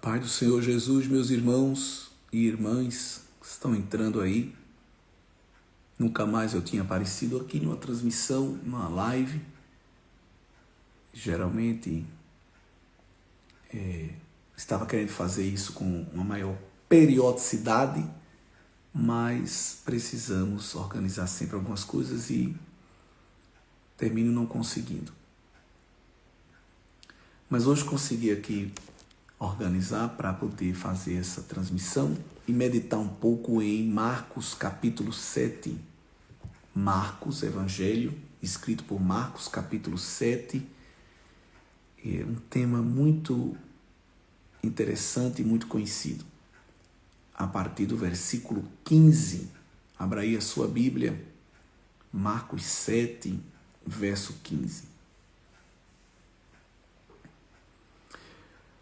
Pai do Senhor Jesus, meus irmãos e irmãs que estão entrando aí. Nunca mais eu tinha aparecido aqui numa transmissão, numa live. Geralmente estava querendo fazer isso com uma maior periodicidade, mas precisamos organizar sempre algumas coisas e termino não conseguindo. Mas hoje consegui aqui organizar para poder fazer essa transmissão e meditar um pouco em Marcos capítulo 7. Marcos, Evangelho, escrito por Marcos capítulo 7. É um tema muito interessante e muito conhecido. A partir do versículo 15, abra aí a sua Bíblia, Marcos 7, verso 15.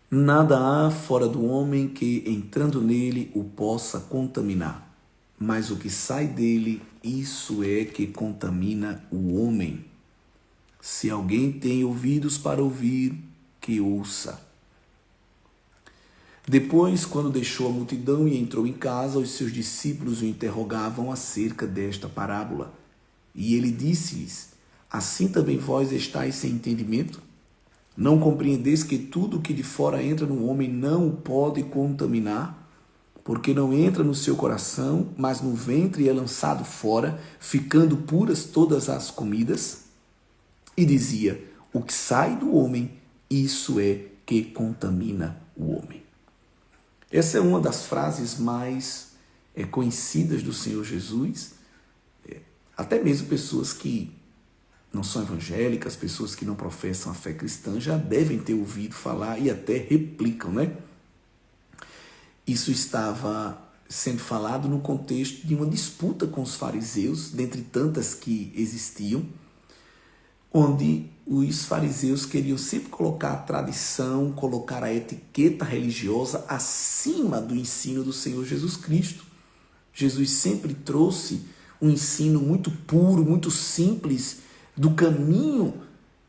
Nada há fora do homem que, entrando nele, o possa contaminar, mas o que sai dele, isso é que contamina o homem. Se alguém tem ouvidos para ouvir, que ouça. Depois, quando deixou a multidão e entrou em casa, os seus discípulos o interrogavam acerca desta parábola. E ele disse-lhes: assim também vós estáis sem entendimento? Não compreendeis que tudo que de fora entra no homem não o pode contaminar, porque não entra no seu coração, mas no ventre e é lançado fora, ficando puras todas as comidas? E dizia: o que sai do homem, isso é que contamina o homem. Essa é uma das frases mais conhecidas do Senhor Jesus. Até mesmo pessoas que não são evangélicas, pessoas que não professam a fé cristã, já devem ter ouvido falar e até replicam, né? Isso estava sendo falado no contexto de uma disputa com os fariseus, dentre tantas que existiam, onde os fariseus queriam sempre colocar a tradição, colocar a etiqueta religiosa acima do ensino do Senhor Jesus Cristo. Jesus sempre trouxe um ensino muito puro, muito simples, do caminho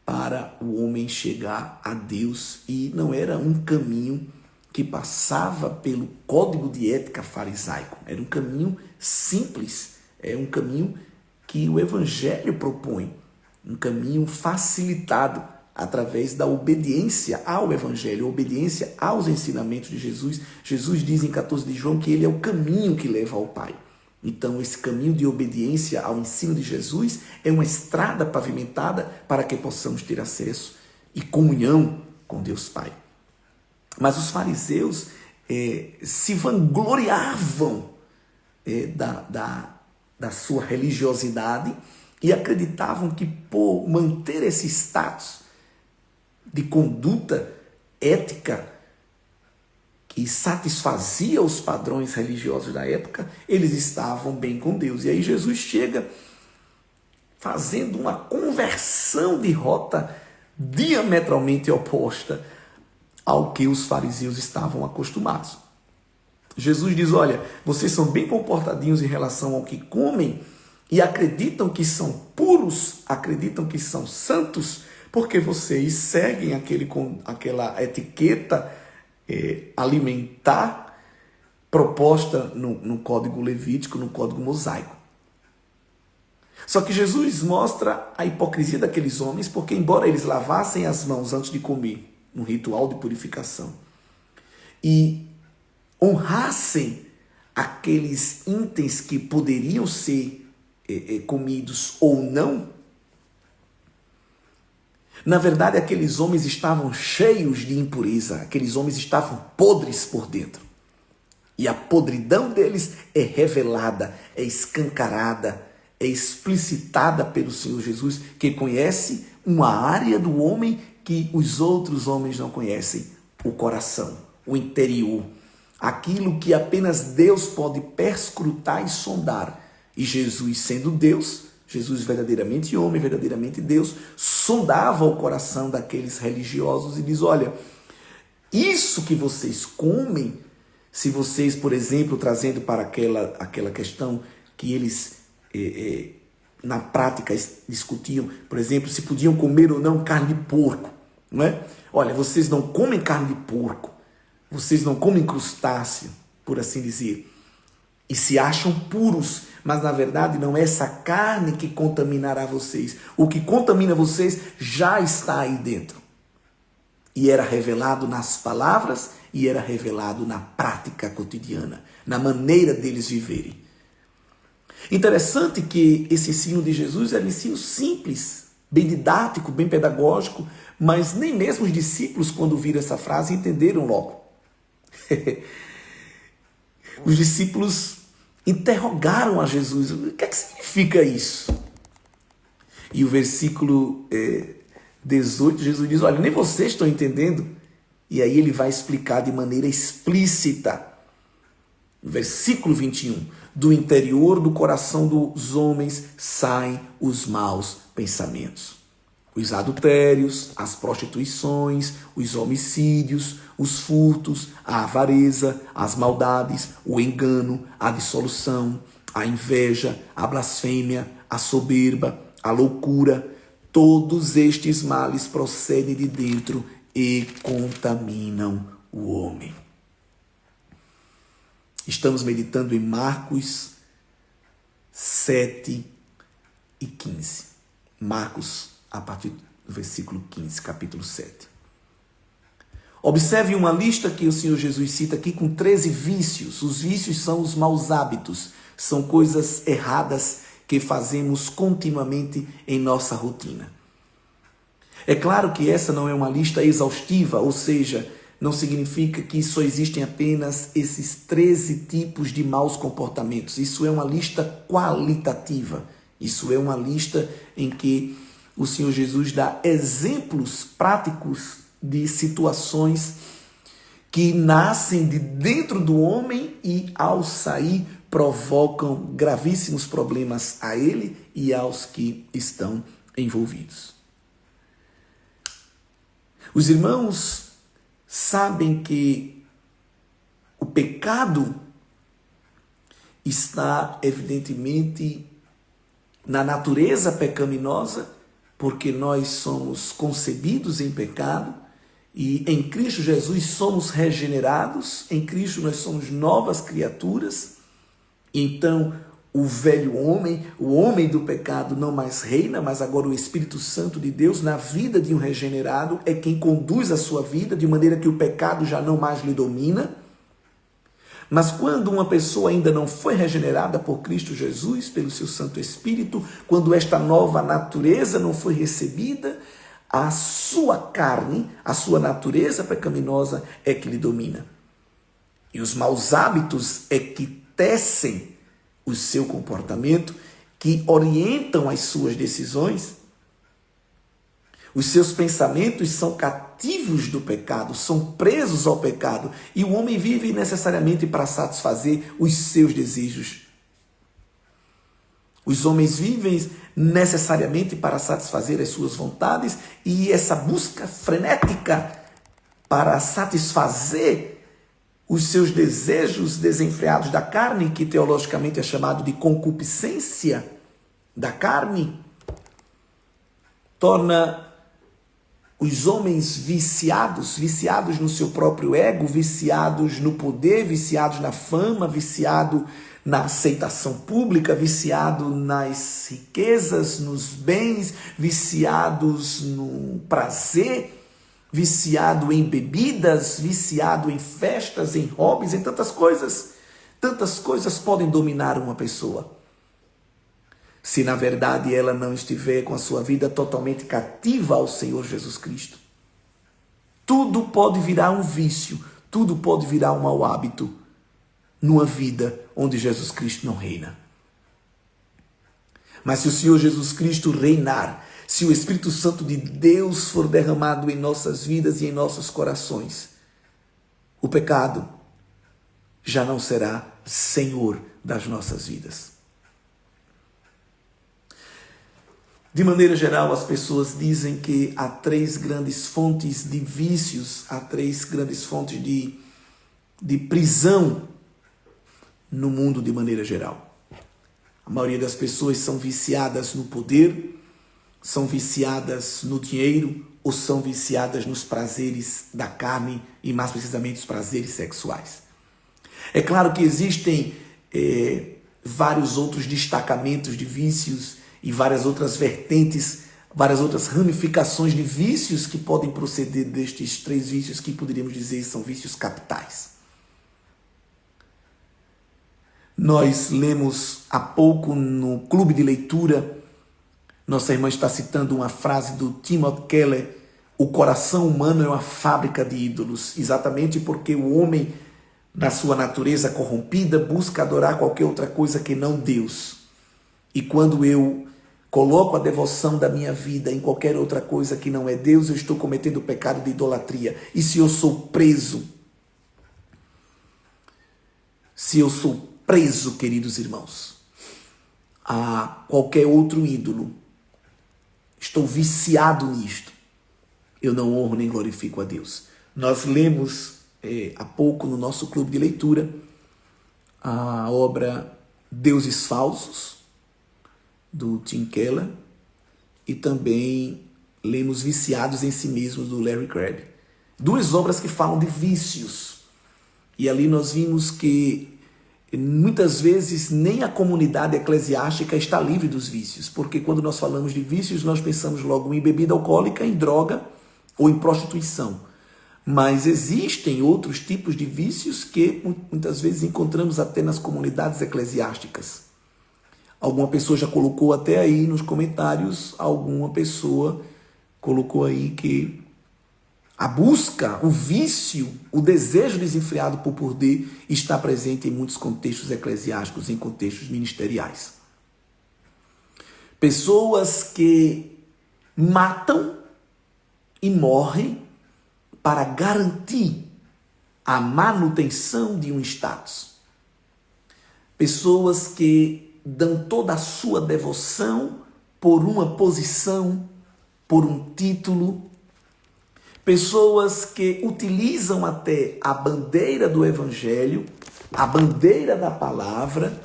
para o homem chegar a Deus, e não era um caminho que passava pelo código de ética farisaico, era um caminho simples, é um caminho que o Evangelho propõe, um caminho facilitado através da obediência ao Evangelho, obediência aos ensinamentos de Jesus. Jesus diz em 14 de João que ele é o caminho que leva ao Pai. Então, esse caminho de obediência ao ensino de Jesus é uma estrada pavimentada para que possamos ter acesso e comunhão com Deus Pai. Mas os fariseus se vangloriavam da sua religiosidade e acreditavam que, por manter esse status de conduta ética e satisfazia os padrões religiosos da época, eles estavam bem com Deus. E aí Jesus chega fazendo uma conversão de rota diametralmente oposta ao que os fariseus estavam acostumados. Jesus diz: olha, vocês são bem comportadinhos em relação ao que comem e acreditam que são puros, acreditam que são santos, porque vocês seguem aquela etiqueta alimentar proposta no Código Levítico, no Código Mosaico. Só que Jesus mostra a hipocrisia daqueles homens, porque embora eles lavassem as mãos antes de comer, no ritual de purificação, e honrassem aqueles itens que poderiam ser comidos ou não, na verdade, aqueles homens estavam cheios de impureza, aqueles homens estavam podres por dentro. E a podridão deles é revelada, é escancarada, é explicitada pelo Senhor Jesus, que conhece uma área do homem que os outros homens não conhecem: o coração, o interior, aquilo que apenas Deus pode perscrutar e sondar. E Jesus, sendo Deus, Jesus verdadeiramente homem, verdadeiramente Deus, sondava o coração daqueles religiosos e diz: olha, isso que vocês comem, se vocês, por exemplo, trazendo para aquela questão que eles na prática discutiam, por exemplo, se podiam comer ou não carne de porco, não é? Olha, vocês não comem carne de porco, vocês não comem crustáceo, por assim dizer, e se acham puros, mas na verdade não é essa carne que contaminará vocês. O que contamina vocês já está aí dentro. E era revelado nas palavras e era revelado na prática cotidiana, na maneira deles viverem. Interessante que esse ensino de Jesus era um ensino simples, bem didático, bem pedagógico, mas nem mesmo os discípulos, quando viram essa frase, entenderam logo. Os discípulos interrogaram a Jesus: o que é que significa isso? E o versículo 18, Jesus diz: olha, nem vocês estão entendendo. E aí ele vai explicar de maneira explícita. Versículo 21, do interior do coração dos homens saem os maus pensamentos. Os adultérios, as prostituições, os homicídios, os furtos, a avareza, as maldades, o engano, a dissolução, a inveja, a blasfêmia, a soberba, a loucura. Todos estes males procedem de dentro e contaminam o homem. Estamos meditando em Marcos 7 e 15. Marcos, a partir do versículo 15, capítulo 7. Observe uma lista que o Senhor Jesus cita aqui com 13 vícios. Os vícios são os maus hábitos, são coisas erradas que fazemos continuamente em nossa rotina. É claro que essa não é uma lista exaustiva, ou seja, não significa que só existem apenas esses 13 tipos de maus comportamentos. Isso é uma lista qualitativa. Isso é uma lista em que o Senhor Jesus dá exemplos práticos de situações que nascem de dentro do homem e, ao sair, provocam gravíssimos problemas a ele e aos que estão envolvidos. Os irmãos sabem que o pecado está, evidentemente, na natureza pecaminosa, porque nós somos concebidos em pecado e em Cristo Jesus somos regenerados, em Cristo nós somos novas criaturas. Então, o velho homem, o homem do pecado não mais reina, mas agora o Espírito Santo de Deus na vida de um regenerado é quem conduz a sua vida, de maneira que o pecado já não mais lhe domina. Mas quando uma pessoa ainda não foi regenerada por Cristo Jesus, pelo seu Santo Espírito, quando esta nova natureza não foi recebida, a sua carne, a sua natureza pecaminosa é que lhe domina. E os maus hábitos é que tecem o seu comportamento, que orientam as suas decisões. Os seus pensamentos são cativos do pecado, são presos ao pecado, e o homem vive necessariamente para satisfazer os seus desejos. Os homens vivem necessariamente para satisfazer as suas vontades, e essa busca frenética para satisfazer os seus desejos desenfreados da carne, que teologicamente é chamado de concupiscência da carne, torna os homens viciados no seu próprio ego, viciados no poder, viciados na fama, viciados na aceitação pública, viciados nas riquezas, nos bens, viciados no prazer, viciado em bebidas, viciado em festas, em hobbies, em tantas coisas. Tantas coisas podem dominar uma pessoa, se na verdade ela não estiver com a sua vida totalmente cativa ao Senhor Jesus Cristo. Tudo pode virar um vício, tudo pode virar um mau hábito numa vida onde Jesus Cristo não reina. Mas se o Senhor Jesus Cristo reinar, se o Espírito Santo de Deus for derramado em nossas vidas e em nossos corações, o pecado já não será senhor das nossas vidas. De maneira geral, as pessoas dizem que há 3 grandes fontes de vícios, há 3 grandes fontes de prisão no mundo de maneira geral. A maioria das pessoas são viciadas no poder, são viciadas no dinheiro ou são viciadas nos prazeres da carne e mais precisamente os prazeres sexuais. É claro que existem vários outros destacamentos de vícios e várias outras vertentes, várias outras ramificações de vícios que podem proceder destes 3 vícios que poderíamos dizer são vícios capitais. Nós lemos há pouco no clube de leitura, nossa irmã está citando uma frase do Timothy Keller: o coração humano é uma fábrica de ídolos, exatamente porque o homem, na sua natureza corrompida, busca adorar qualquer outra coisa que não Deus. E quando eu coloco a devoção da minha vida em qualquer outra coisa que não é Deus, eu estou cometendo o pecado de idolatria. E se eu sou preso, queridos irmãos, a qualquer outro ídolo, estou viciado nisto, eu não honro nem glorifico a Deus. Nós lemos há pouco no nosso clube de leitura a obra Deuses Falsos, do Tim Keller, e também lemos Viciados em Si Mesmos, do Larry Crabb. 2 obras que falam de vícios. E ali nós vimos que muitas vezes nem a comunidade eclesiástica está livre dos vícios, porque quando nós falamos de vícios, nós pensamos logo em bebida alcoólica, em droga ou em prostituição. Mas existem outros tipos de vícios que muitas vezes encontramos até nas comunidades eclesiásticas. Alguma pessoa já colocou até aí nos comentários, alguma pessoa colocou aí que a busca, o vício, o desejo desenfreado por poder está presente em muitos contextos eclesiásticos, em contextos ministeriais. Pessoas que matam e morrem para garantir a manutenção de um status. Pessoas que dão toda a sua devoção por uma posição, por um título. Pessoas que utilizam até a bandeira do Evangelho, a bandeira da palavra,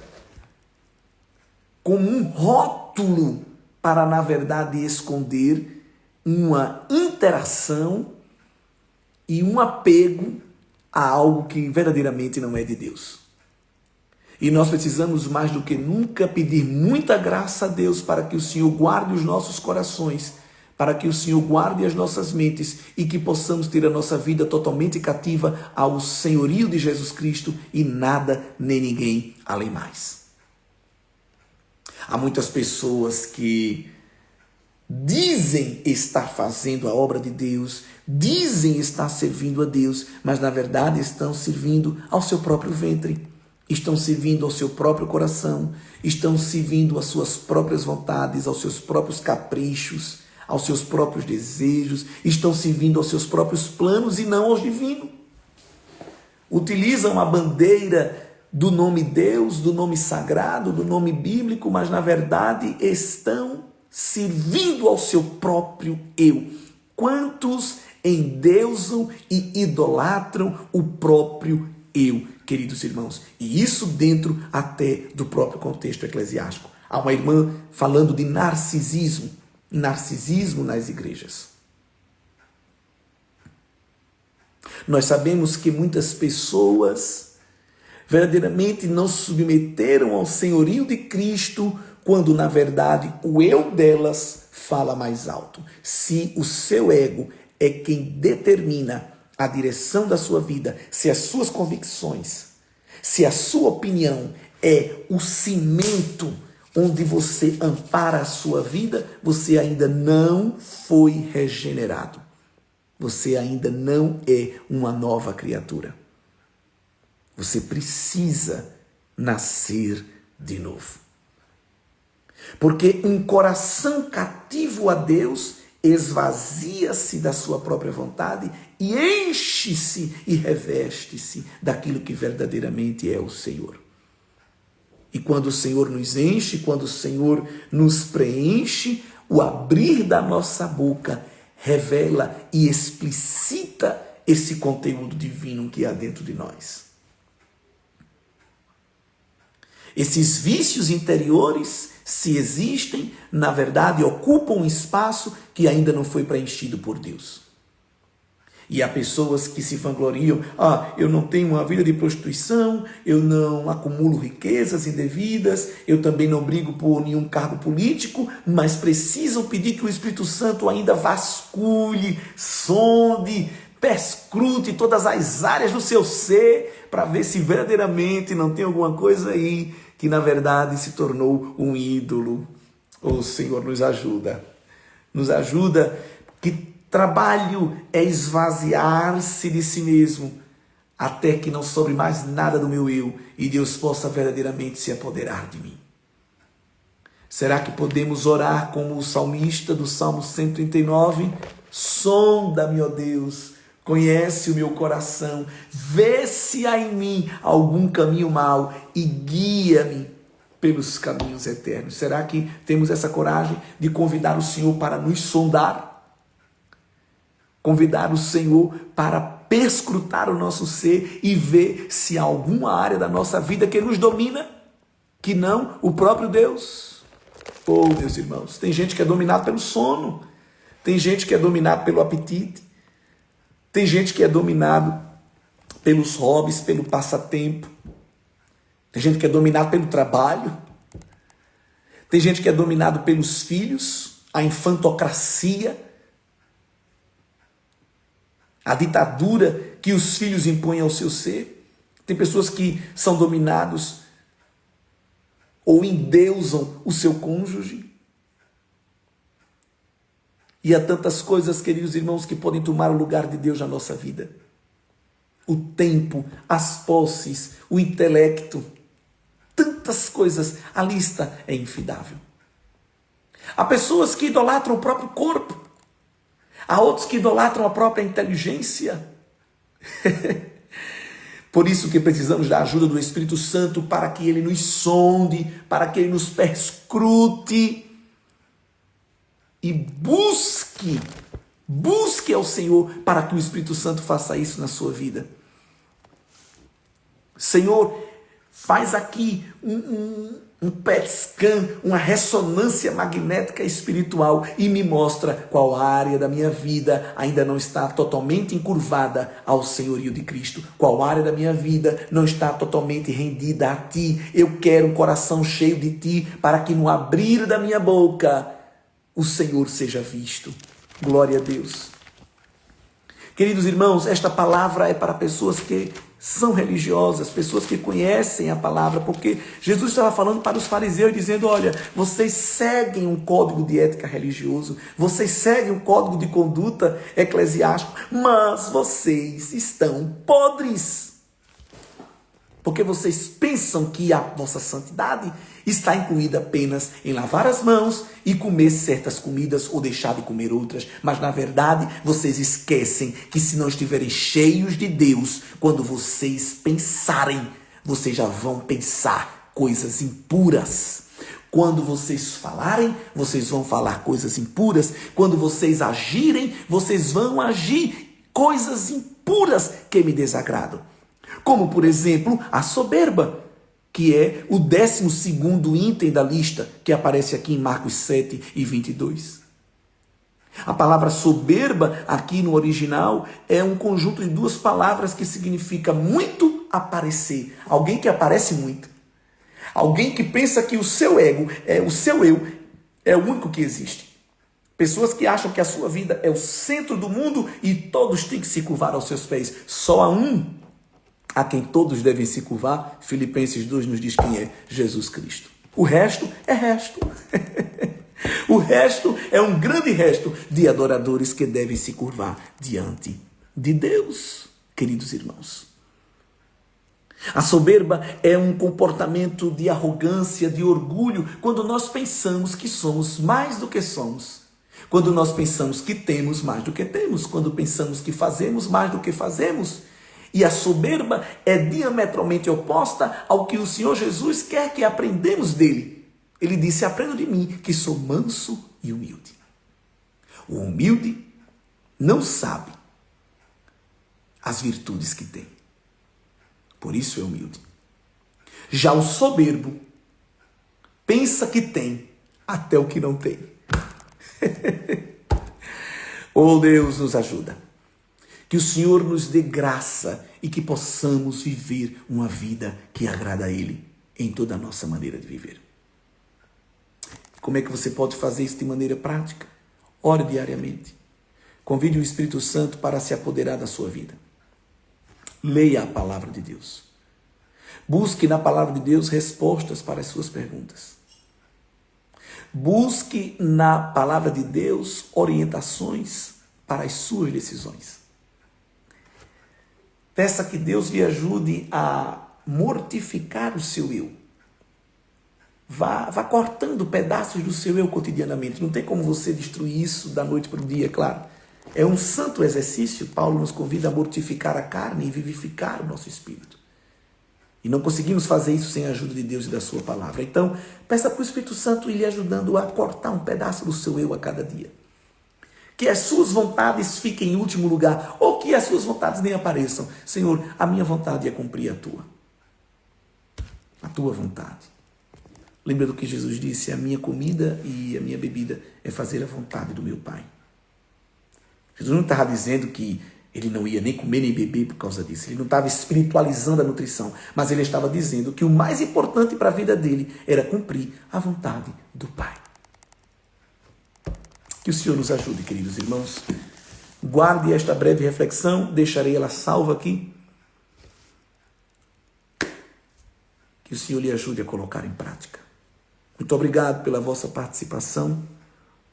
como um rótulo para, na verdade, esconder uma interação e um apego a algo que verdadeiramente não é de Deus. E nós precisamos mais do que nunca pedir muita graça a Deus para que o Senhor guarde os nossos corações, para que o Senhor guarde as nossas mentes e que possamos ter a nossa vida totalmente cativa ao senhorio de Jesus Cristo e nada nem ninguém além mais. Há muitas pessoas que dizem estar fazendo a obra de Deus, dizem estar servindo a Deus, mas na verdade estão servindo ao seu próprio ventre. Estão servindo ao seu próprio coração, estão servindo às suas próprias vontades, aos seus próprios caprichos, aos seus próprios desejos, estão servindo aos seus próprios planos e não aos divinos. Utilizam a bandeira do nome Deus, do nome sagrado, do nome bíblico, mas na verdade estão servindo ao seu próprio eu. Quantos endeusam e idolatram o próprio eu, queridos irmãos? E isso dentro até do próprio contexto eclesiástico. Há uma irmã falando de narcisismo nas igrejas. Nós sabemos que muitas pessoas verdadeiramente não se submeteram ao senhorio de Cristo, quando na verdade o eu delas fala mais alto. Se o seu ego é quem determina a direção da sua vida, se as suas convicções, se a sua opinião é o cimento onde você ampara a sua vida, você ainda não foi regenerado. Você ainda não é uma nova criatura. Você precisa nascer de novo. Porque um coração cativo a Deus esvazia-se da sua própria vontade e enche-se e reveste-se daquilo que verdadeiramente é o Senhor. E quando o Senhor nos enche, quando o Senhor nos preenche, o abrir da nossa boca revela e explicita esse conteúdo divino que há dentro de nós. Esses vícios interiores, se existem, na verdade, ocupam um espaço que ainda não foi preenchido por Deus. E há pessoas que se vangloriam, eu não tenho uma vida de prostituição, eu não acumulo riquezas indevidas, eu também não brigo por nenhum cargo político, mas precisam pedir que o Espírito Santo ainda vasculhe, sonde, perscrute todas as áreas do seu ser, para ver se verdadeiramente não tem alguma coisa aí que na verdade se tornou um ídolo. O Senhor nos ajuda. Nos ajuda, que trabalho é esvaziar-se de si mesmo, até que não sobre mais nada do meu eu e Deus possa verdadeiramente se apoderar de mim. Será que podemos orar como o salmista do Salmo 139? Sonda-me, ó Deus, conhece o meu coração, vê se há em mim algum caminho mau e guia-me pelos caminhos eternos. Será que temos essa coragem de convidar o Senhor para nos sondar? Convidar o Senhor para perscrutar o nosso ser e ver se há alguma área da nossa vida que nos domina, que não o próprio Deus. Meus irmãos, tem gente que é dominado pelo sono, tem gente que é dominado pelo apetite, tem gente que é dominado pelos hobbies, pelo passatempo, tem gente que é dominado pelo trabalho, tem gente que é dominado pelos filhos, a infantocracia, a ditadura que os filhos impõem ao seu ser. Tem pessoas que são dominados ou endeusam o seu cônjuge. E há tantas coisas, queridos irmãos, que podem tomar o lugar de Deus na nossa vida. O tempo, as posses, o intelecto, tantas coisas, a lista é infindável. Há pessoas que idolatram o próprio corpo, há outros que idolatram a própria inteligência. Por isso que precisamos da ajuda do Espírito Santo para que Ele nos sonde, para que Ele nos perscrute e busque ao Senhor para que o Espírito Santo faça isso na sua vida. Senhor, faz aqui um PET scan, uma ressonância magnética espiritual e me mostra qual área da minha vida ainda não está totalmente encurvada ao senhorio de Cristo, qual área da minha vida não está totalmente rendida a Ti. Eu quero um coração cheio de Ti, para que no abrir da minha boca o Senhor seja visto. Glória a Deus. Queridos irmãos, esta palavra é para pessoas que são religiosas, pessoas que conhecem a palavra, porque Jesus estava falando para os fariseus, dizendo, olha, vocês seguem um código de ética religioso, vocês seguem um código de conduta eclesiástico, mas vocês estão podres, porque vocês pensam que a vossa santidade está incluída apenas em lavar as mãos e comer certas comidas ou deixar de comer outras. Mas, na verdade, vocês esquecem que se não estiverem cheios de Deus, quando vocês pensarem, vocês já vão pensar coisas impuras. Quando vocês falarem, vocês vão falar coisas impuras. Quando vocês agirem, vocês vão agir coisas impuras que me desagradam. Como, por exemplo, a soberba, que é o 12º item da lista, que aparece aqui em Marcos 7 e 22. A palavra soberba, aqui no original, é um conjunto de duas palavras que significa muito aparecer. Alguém que aparece muito. Alguém que pensa que o seu ego, o seu eu, é o único que existe. Pessoas que acham que a sua vida é o centro do mundo e todos têm que se curvar aos seus pés. Só há um a quem todos devem se curvar. Filipenses 2 nos diz quem é: Jesus Cristo. O resto é resto. O resto é um grande resto de adoradores que devem se curvar diante de Deus, queridos irmãos. A soberba é um comportamento de arrogância, de orgulho, quando nós pensamos que somos mais do que somos. Quando nós pensamos que temos mais do que temos. Quando pensamos que fazemos mais do que fazemos. E a soberba é diametralmente oposta ao que o Senhor Jesus quer que aprendamos dele. Ele disse: aprenda de mim, que sou manso e humilde. O humilde não sabe as virtudes que tem. Por isso é humilde. Já o soberbo pensa que tem até o que não tem. Oh, Deus, nos ajuda. Que o Senhor nos dê graça e que possamos viver uma vida que agrada a Ele em toda a nossa maneira de viver. Como é que você pode fazer isso de maneira prática? Ore diariamente. Convide o Espírito Santo para se apoderar da sua vida. Leia a palavra de Deus. Busque na palavra de Deus respostas para as suas perguntas. Busque na palavra de Deus orientações para as suas decisões. Peça que Deus lhe ajude a mortificar o seu eu. Vá cortando pedaços do seu eu cotidianamente. Não tem como você destruir isso da noite para o dia, claro. É um santo exercício. Paulo nos convida a mortificar a carne e vivificar o nosso espírito. E não conseguimos fazer isso sem a ajuda de Deus e da sua palavra. Então, peça para o Espírito Santo ir lhe ajudando a cortar um pedaço do seu eu a cada dia. Que as suas vontades fiquem em último lugar, ou que as suas vontades nem apareçam. Senhor, a minha vontade é cumprir a tua. A tua vontade. Lembra do que Jesus disse? A minha comida e a minha bebida é fazer a vontade do meu Pai. Jesus não estava dizendo que ele não ia nem comer nem beber por causa disso. Ele não estava espiritualizando a nutrição, mas ele estava dizendo que o mais importante para a vida dele era cumprir a vontade do Pai. Que o Senhor nos ajude, queridos irmãos. Guarde esta breve reflexão, deixarei ela salva aqui. Que o Senhor lhe ajude a colocar em prática. Muito obrigado pela vossa participação.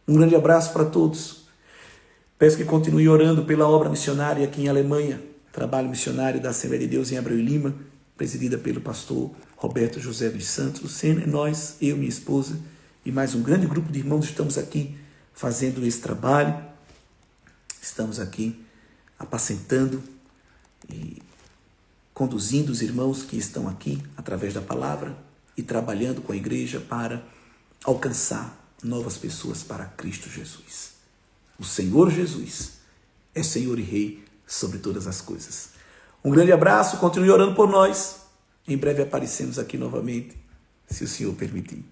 Um grande abraço para todos. Peço que continue orando pela obra missionária aqui em Alemanha, trabalho missionário da Assembleia de Deus em Abreu e Lima, presidida pelo pastor Roberto José dos Santos Lucena. Nós, eu, minha esposa e mais um grande grupo de irmãos estamos aqui fazendo esse trabalho. Estamos aqui apacentando e conduzindo os irmãos que estão aqui através da palavra e trabalhando com a igreja para alcançar novas pessoas para Cristo Jesus. O Senhor Jesus é Senhor e Rei sobre todas as coisas. Um grande abraço, continue orando por nós. Em breve aparecemos aqui novamente, se o Senhor permitir.